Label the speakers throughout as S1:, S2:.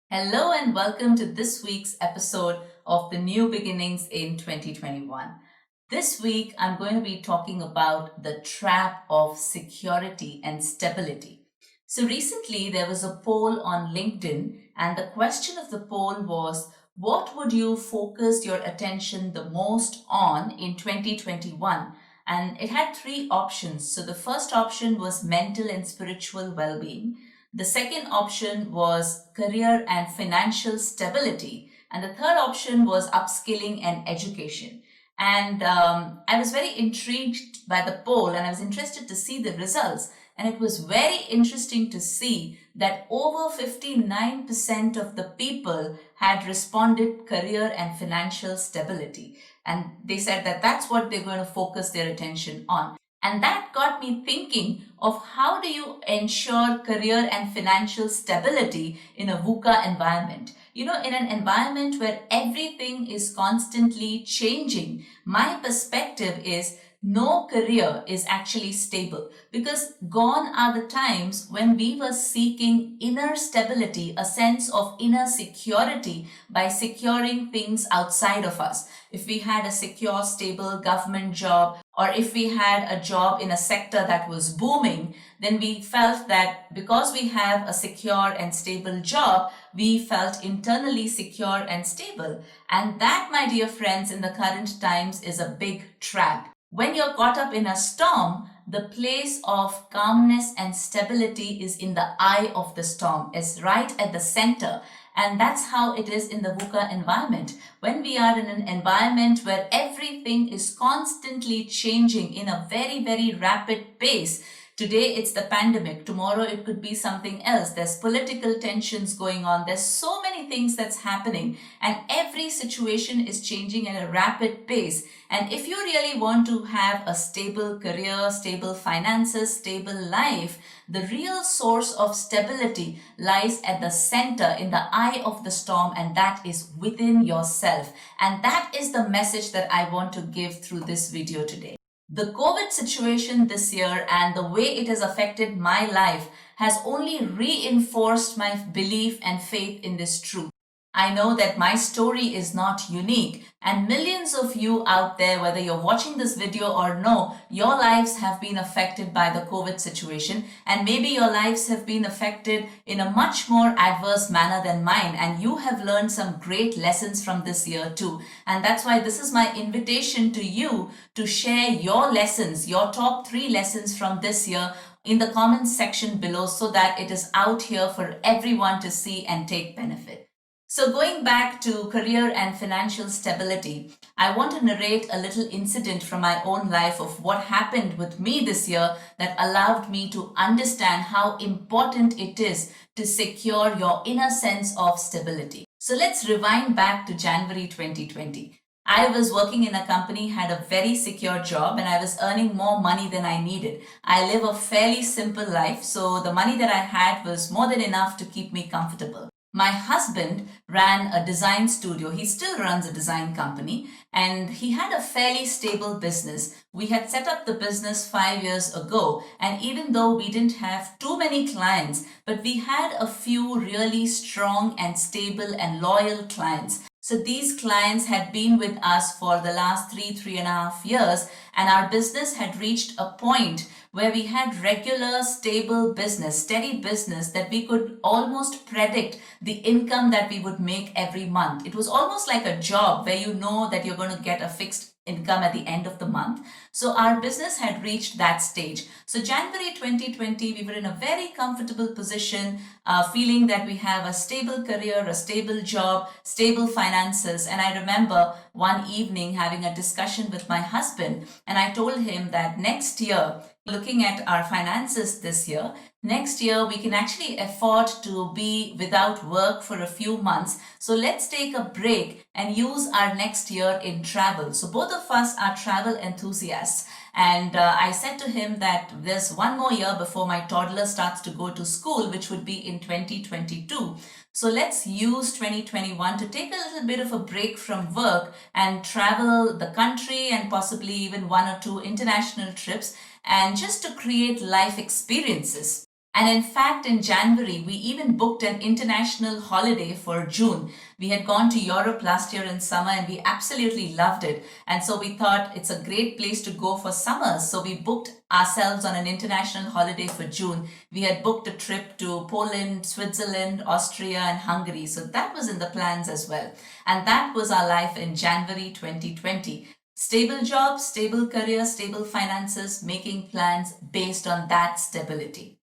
S1: Hello and welcome to this week's episode of the New Beginnings in 2021. This week, I'm going to be talking about the trap of security and stability. So, recently there was a poll on LinkedIn, and the question of the poll was, what would you focus your attention the most on in 2021? And it had three options. So, the first option was mental and spiritual well being. The second option was career and financial stability. And the third option was upskilling and education. And I was very intrigued by the poll and I was interested to see the results. And it was very interesting to see that over 59% of the people had responded career and financial stability. And they said that that's what they're going to focus their attention on. And that got me thinking of how do you ensure career and financial stability in a VUCA environment. In an environment where everything is constantly changing, my perspective is no career is actually stable because gone are the times when we were seeking inner stability, a sense of inner security by securing things outside of us. If we had a secure, stable government job, or if we had a job in a sector that was booming, then we felt that because we have a secure and stable job, we felt internally secure and stable. And that, my dear friends, in the current times is a big trap. When you're caught up in a storm, the place of calmness and stability is in the eye of the storm, is right at the center. And that's how it is in the VUCA environment. When we are in an environment where everything is constantly changing in a very, very rapid pace, today it's the pandemic, tomorrow it could be something else. There's political tensions going on. There's so many things that's happening and every situation is changing at a rapid pace. And if you really want to have a stable career, stable finances, stable life, the real source of stability lies at the center, in the eye of the storm, and that is within yourself. And that is the message that I want to give through this video today. The COVID situation this year and the way it has affected my life has only reinforced my belief and faith in this truth. I know that my story is not unique and millions of you out there, whether you're watching this video or no, your lives have been affected by the COVID situation and maybe your lives have been affected in a much more adverse manner than mine and you have learned some great lessons from this year too. And that's why this is my invitation to you to share your lessons, your top 3 lessons from this year in the comments section below so that it is out here for everyone to see and take benefit. So going back to career and financial stability, I want to narrate a little incident from my own life of what happened with me this year that allowed me to understand how important it is to secure your inner sense of stability. So let's rewind back to January 2020. I was working in a company, had a very secure job, and I was earning more money than I needed. I live a fairly simple life, so the money that I had was more than enough to keep me comfortable. My husband ran a design studio. He still runs a design company and he had a fairly stable business. We had set up the business 5 years ago, and even though we didn't have too many clients, but we had a few really strong and stable and loyal clients. So these clients had been with us for the last 3.5 years, and our business had reached a point where we had regular, stable business, steady business that we could almost predict the income that we would make every month. It was almost like a job where you know that you're going to get a fixed income at the end of the month. So our business had reached that stage. So January 2020, we were in a very comfortable position, feeling that we have a stable career, a stable job, stable finances. And I remember one evening having a discussion with my husband, and I told him that next year, looking at our finances this year, next year we can actually afford to be without work for a few months. So let's take a break and use our next year in travel. So both of us are travel enthusiasts. And I said to him that there's one more year before my toddler starts to go to school, which would be in 2022. So let's use 2021 to take a little bit of a break from work and travel the country and possibly even 1 or 2 international trips and just to create life experiences. And in fact, in January, we even booked an international holiday for June. We had gone to Europe last year in summer and we absolutely loved it. And so we thought it's a great place to go for summers. So we booked ourselves on an international holiday for June. We had booked a trip to Poland, Switzerland, Austria, and Hungary. So that was in the plans as well. And that was our life in January 2020. Stable job, stable career, stable finances, making plans based on that stability.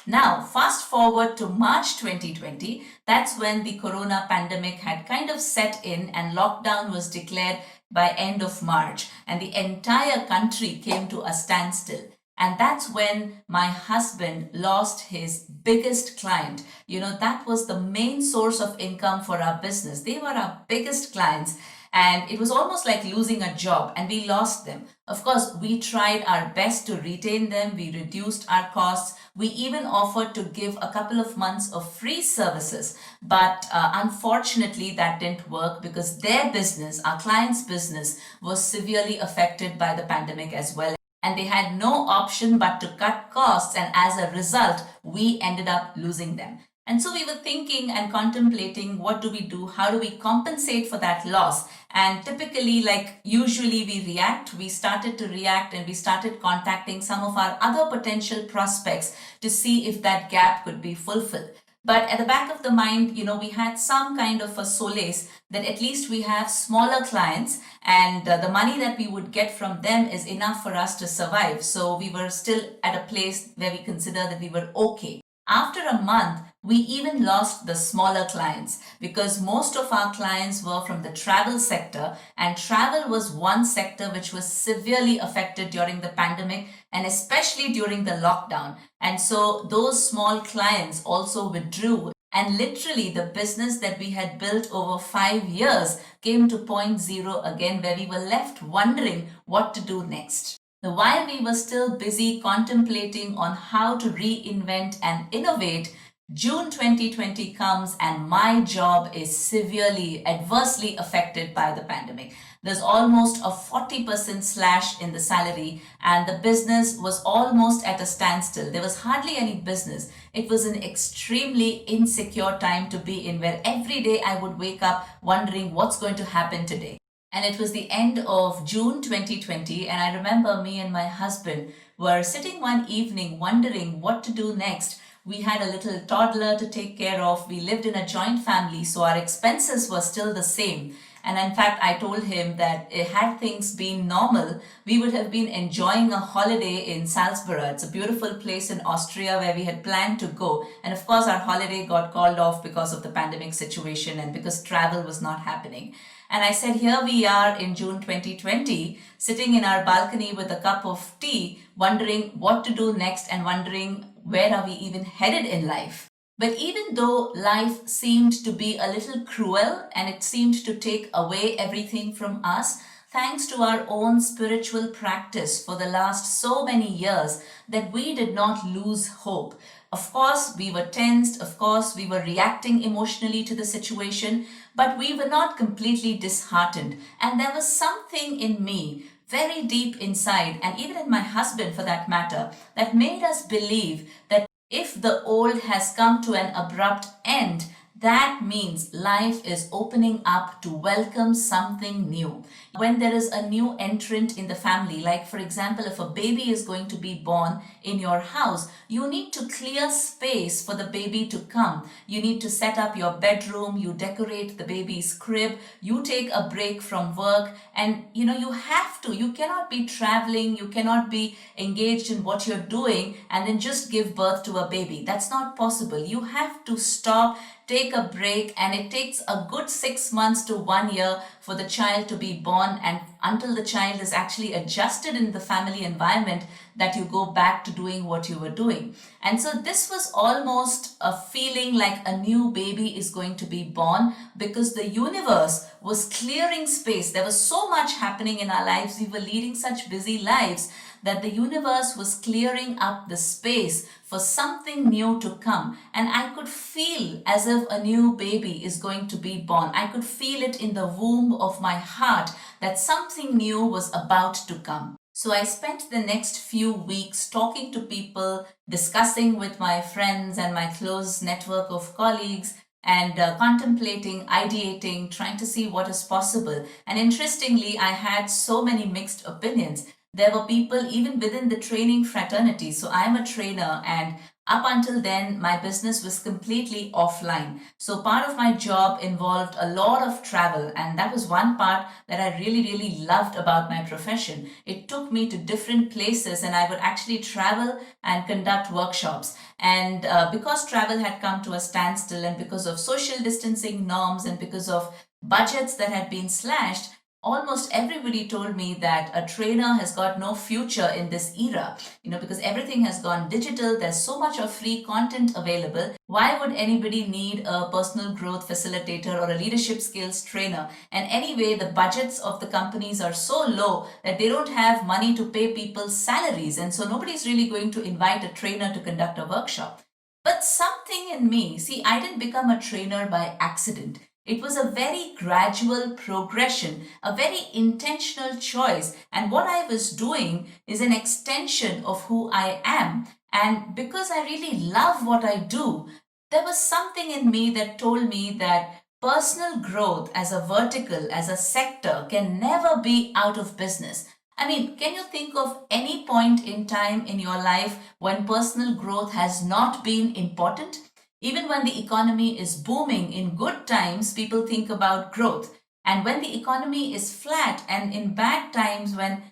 S1: Now, fast forward to March 2020, that's when the corona pandemic had kind of set in and lockdown was declared by end of March and the entire country came to a standstill. And that's when my husband lost his biggest client. That was the main source of income for our business. They were our biggest clients. And it was almost like losing a job, and we lost them. Of course, we tried our best to retain them. We reduced our costs. We even offered to give a couple of months of free services. But unfortunately, that didn't work because their business, our client's business, was severely affected by the pandemic as well. And they had no option but to cut costs. And as a result, we ended up losing them. And so we were thinking and contemplating, what do we do? How do we compensate for that loss? And typically, like usually we started to react and we started contacting some of our other potential prospects to see if that gap could be fulfilled. But at the back of the mind, we had some kind of a solace that at least we have smaller clients and the money that we would get from them is enough for us to survive. So we were still at a place where we consider that we were okay. After a month, we even lost the smaller clients because most of our clients were from the travel sector, and travel was one sector which was severely affected during the pandemic and especially during the lockdown. And so those small clients also withdrew, and literally the business that we had built over 5 years came to point zero again, where we were left wondering what to do next. While we were still busy contemplating on how to reinvent and innovate, June 2020 comes and my job is severely, adversely affected by the pandemic. There's almost a 40% slash in the salary and the business was almost at a standstill. There was hardly any business. It was an extremely insecure time to be in, where every day I would wake up wondering what's going to happen today. And it was the end of June 2020, and I remember me and my husband were sitting one evening wondering what to do next. We had a little toddler to take care of. We lived in a joint family, so our expenses were still the same. And in fact, I told him that had things been normal, we would have been enjoying a holiday in Salzburg. It's a beautiful place in Austria where we had planned to go. And of course, our holiday got called off because of the pandemic situation and because travel was not happening. And I said, here we are in June 2020, sitting in our balcony with a cup of tea, wondering what to do next and wondering where are we even headed in life. But even though life seemed to be a little cruel and it seemed to take away everything from us, thanks to our own spiritual practice for the last so many years, that we did not lose hope. Of course, we were tensed. Of course, we were reacting emotionally to the situation, but we were not completely disheartened. And there was something in me, very deep inside, and even in my husband for that matter, that made us believe that if the old has come to an abrupt end, that means life is opening up to welcome something new. When there is a new entrant in the family, like for example, if a baby is going to be born in your house, you need to clear space for the baby to come. You need to set up your bedroom, you decorate the baby's crib, you take a break from work, and you cannot be traveling, you cannot be engaged in what you're doing and then just give birth to a baby. That's not possible. You have to stop, take a break, and it takes a good 6 months to 1 year for the child to be born, and until the child is actually adjusted in the family environment, that you go back to doing what you were doing. And so this was almost a feeling like a new baby is going to be born, because the universe was clearing space. There was so much happening in our lives. We were leading such busy lives that the universe was clearing up the space for something new to come. And I could feel as if a new baby is going to be born. I could feel it in the womb of my heart that something new was about to come. So I spent the next few weeks talking to people, discussing with my friends and my close network of colleagues, and contemplating, ideating, trying to see what is possible. And interestingly, I had so many mixed opinions. There were people even within the training fraternity. So I'm a trainer, and up until then, my business was completely offline. So part of my job involved a lot of travel, and that was one part that I really, really loved about my profession. It took me to different places, and I would actually travel and conduct workshops. And because travel had come to a standstill, and because of social distancing norms, and because of budgets that had been slashed, almost everybody told me that a trainer has got no future in this era, because everything has gone digital. There's so much of free content available. Why would anybody need a personal growth facilitator or a leadership skills trainer? And anyway, the budgets of the companies are so low that they don't have money to pay people's salaries, and so nobody's really going to invite a trainer to conduct a workshop. But something in me, see, I didn't become a trainer by accident. It was a very gradual progression, a very intentional choice. And what I was doing is an extension of who I am. And because I really love what I do, there was something in me that told me that personal growth as a vertical, as a sector, can never be out of business. I mean, can you think of any point in time in your life when personal growth has not been important? Even when the economy is booming in good times, people think about growth. And when the economy is flat and in bad times, when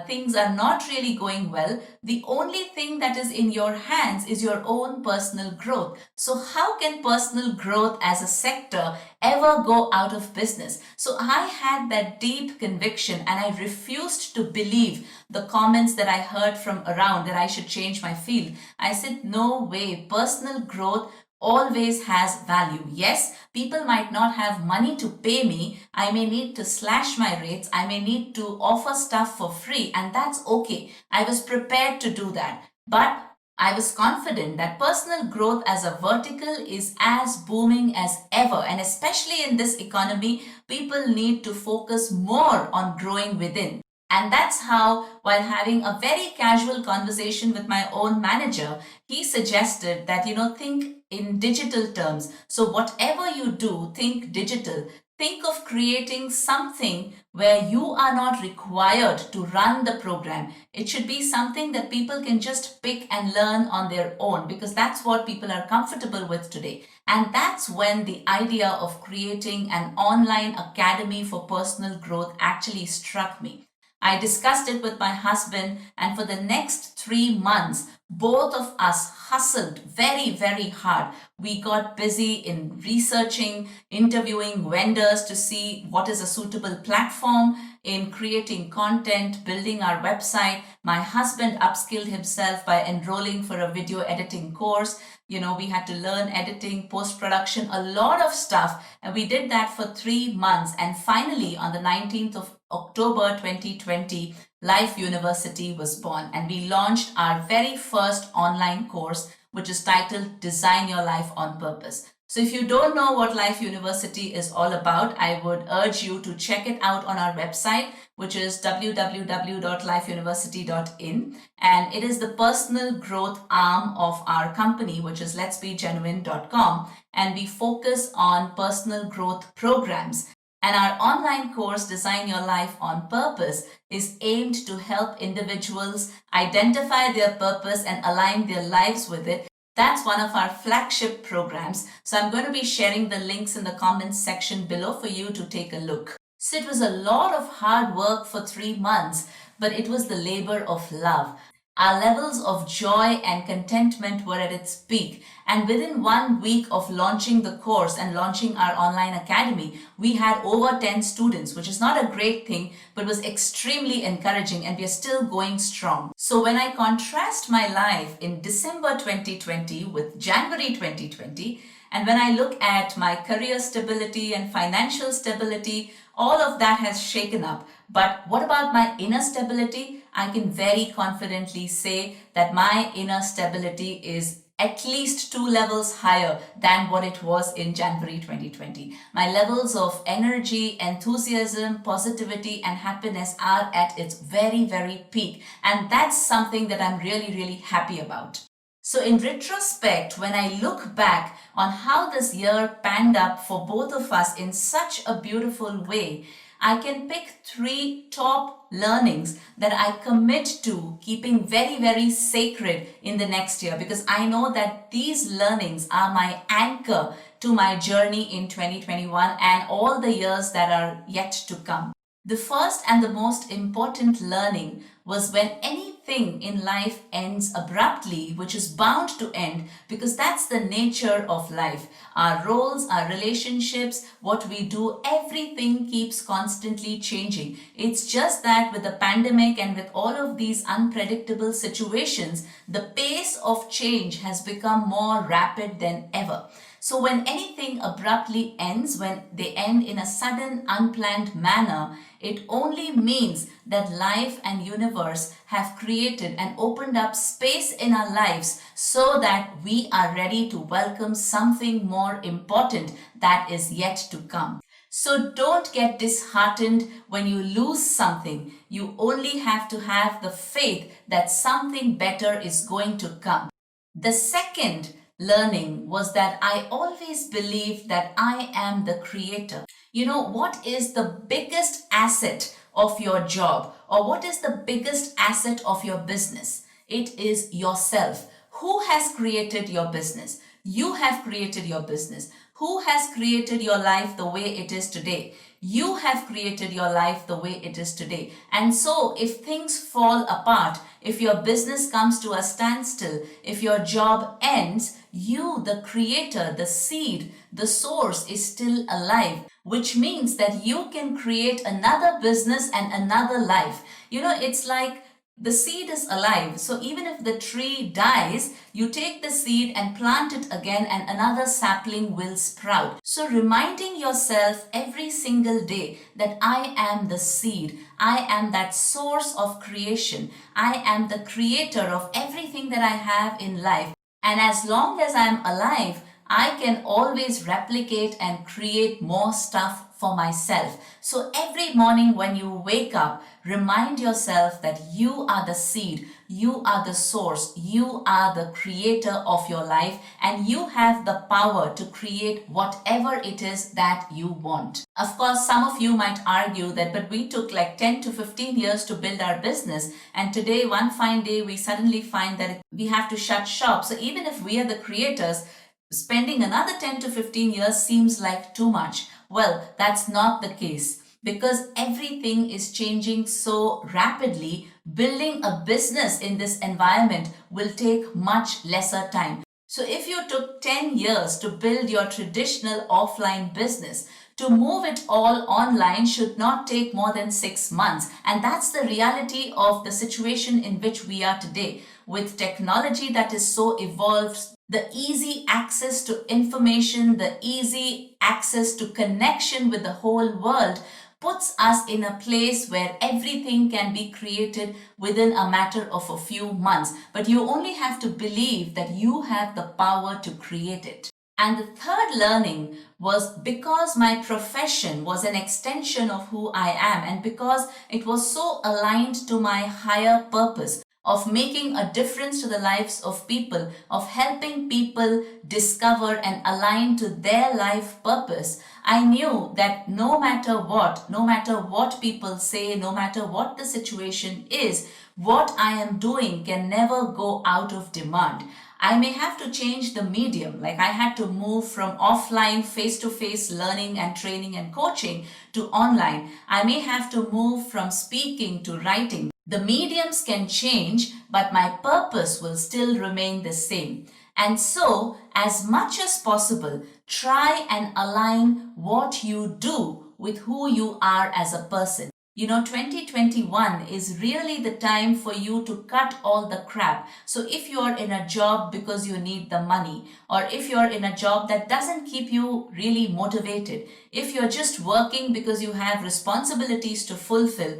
S1: things are not really going well, the only thing that is in your hands is your own personal growth. So, how can personal growth as a sector ever go out of business? So, I had that deep conviction, and I refused to believe the comments that I heard from around that I should change my field. I said, no way, personal growth always has value. Yes, people might not have money to pay me. I may need to slash my rates. I may need to offer stuff for free, and that's okay. I was prepared to do that. But I was confident that personal growth as a vertical is as booming as ever. And especially in this economy, people need to focus more on growing within. And that's how, while having a very casual conversation with my own manager, he suggested that, think in digital terms. So, whatever you do, think digital. Think of creating something where you are not required to run the program. It should be something that people can just pick and learn on their own, because that's what people are comfortable with today. And that's when the idea of creating an online academy for personal growth actually struck me. I discussed it with my husband, and for the next 3 months, both of us hustled very, very hard. We got busy in researching, interviewing vendors to see what is a suitable platform, in creating content, building our website. My husband upskilled himself by enrolling for a video editing course. We had to learn editing, post production, a lot of stuff. And we did that for 3 months. And finally, on the 19th of October 2020, Life University was born, and we launched our very first online course, which is titled Design Your Life on Purpose. So if you don't know what Life University is all about, I would urge you to check it out on our website, which is www.lifeuniversity.in. And it is the personal growth arm of our company, which is letsbegenuine.com. And we focus on personal growth programs. And our online course, Design Your Life on Purpose, is aimed to help individuals identify their purpose and align their lives with it. That's one of our flagship programs. So I'm going to be sharing the links in the comments section below for you to take a look. So it was a lot of hard work for 3 months, but it was the labor of love. Our levels of joy and contentment were at its peak. And within 1 week of launching the course and launching our online academy, we had over 10 students, which is not a great thing, but was extremely encouraging, and we are still going strong. So when I contrast my life in December 2020 with January 2020, and when I look at my career stability and financial stability, all of that has shaken up. But what about my inner stability? I can very confidently say that my inner stability is at least 2 levels higher than what it was in January 2020. My levels of energy, enthusiasm, positivity, and happiness are at its very, very peak. And that's something that I'm really, really happy about. So, in retrospect, when I look back on how this year panned up for both of us in such a beautiful way, I can pick 3 top learnings that I commit to keeping very, very sacred in the next year, because I know that these learnings are my anchor to my journey in 2021 and all the years that are yet to come. The first and the most important learning was when anything in life ends abruptly, which is bound to end because that's the nature of life. Our roles, our relationships, what we do, everything keeps constantly changing. It's just that with the pandemic and with all of these unpredictable situations, the pace of change has become more rapid than ever. So when anything abruptly ends, when they end in a sudden, unplanned manner, it only means that life and universe have created and opened up space in our lives so that we are ready to welcome something more important that is yet to come. So don't get disheartened when you lose something. You only have to have the faith that something better is going to come. The second learning was that I always believed that I am the creator. You know, what is the biggest asset of your job, or what is the biggest asset of your business? It is yourself. Who has created your business? You have created your business. Who has created your life the way it is today? You have created your life the way it is today. And so if things fall apart, if your business comes to a standstill, if your job ends, you, the creator, the seed, the source is still alive, which means that you can create another business and another life. You know, it's like the seed is alive. So even if the tree dies, you take the seed and plant it again and another sapling will sprout. So reminding yourself every single day that I am the seed, I am that source of creation, I am the creator of everything that I have in life. And as long as I'm alive, I can always replicate and create more stuff for myself. So every morning when you wake up, remind yourself that you are the seed, you are the source, you are the creator of your life, and you have the power to create whatever it is that you want. Of course, some of you might argue that, but we took like 10 to 15 years to build our business, and today, one fine day, we suddenly find that we have to shut shop. So even if we are the creators, spending another 10 to 15 years seems like too much. Well, that's not the case, because everything is changing so rapidly. Building a business in this environment will take much lesser time. So if you took 10 years to build your traditional offline business, to move it all online should not take more than 6 months. And that's the reality of the situation in which we are today. With technology that is so evolved, the easy access to information, the easy access to connection with the whole world puts us in a place where everything can be created within a matter of a few months. But you only have to believe that you have the power to create it. And the third learning was, because my profession was an extension of who I am, and because it was so aligned to my higher purpose of making a difference to the lives of people, of helping people discover and align to their life purpose, I knew that no matter what people say, no matter what the situation is, what I am doing can never go out of demand. I may have to change the medium, like I had to move from offline face-to-face learning and training and coaching to online. I may have to move from speaking to writing. The mediums can change, but my purpose will still remain the same. And so, as much as possible, try and align what you do with who you are as a person. You know, 2021 is really the time for you to cut all the crap. So if you're in a job because you need the money, or if you're in a job that doesn't keep you really motivated, if you're just working because you have responsibilities to fulfill,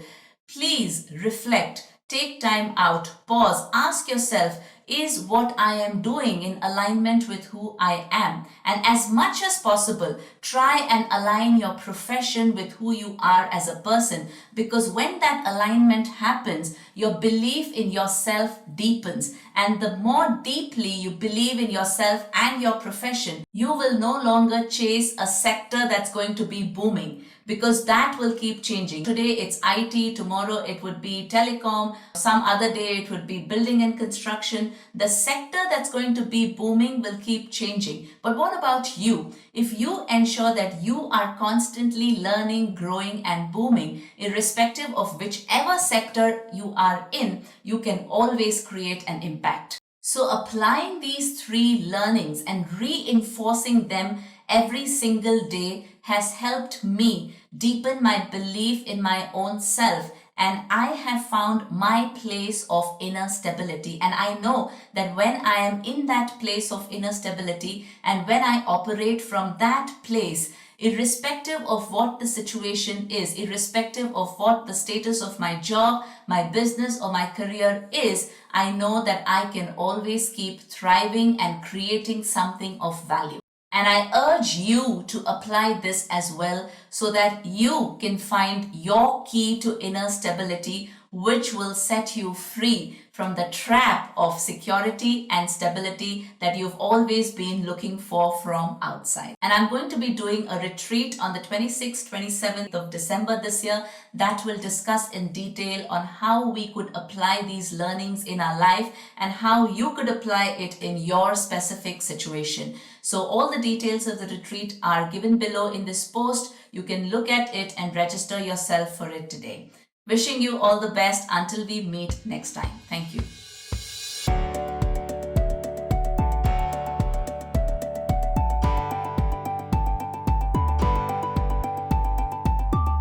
S1: please reflect, take time out, pause, ask yourself, is what I am doing in alignment with who I am? And as much as possible, try and align your profession with who you are as a person, because when that alignment happens, your belief in yourself deepens. And the more deeply you believe in yourself and your profession, you will no longer chase a sector that's going to be booming, because that will keep changing. Today it's IT, tomorrow it would be telecom, some other day it would be building and construction. The sector that's going to be booming will keep changing. But what about you? If you ensure that you are constantly learning, growing and booming, irrespective of whichever sector you are in, you can always create an impact. So applying these three learnings and reinforcing them every single day has helped me deepen my belief in my own self, and I have found my place of inner stability. And I know that when I am in that place of inner stability and when I operate from that place, irrespective of what the situation is, irrespective of what the status of my job, my business or my career is, I know that I can always keep thriving and creating something of value. And I urge you to apply this as well, so that you can find your key to inner stability, which will set you free from the trap of security and stability that you've always been looking for from outside. And I'm going to be doing a retreat on the 26th, 27th of December this year that will discuss in detail on how we could apply these learnings in our life and how you could apply it in your specific situation. So all the details of the retreat are given below in this post. You can look at it and register yourself for it today. Wishing you all the best until we meet next time. Thank you.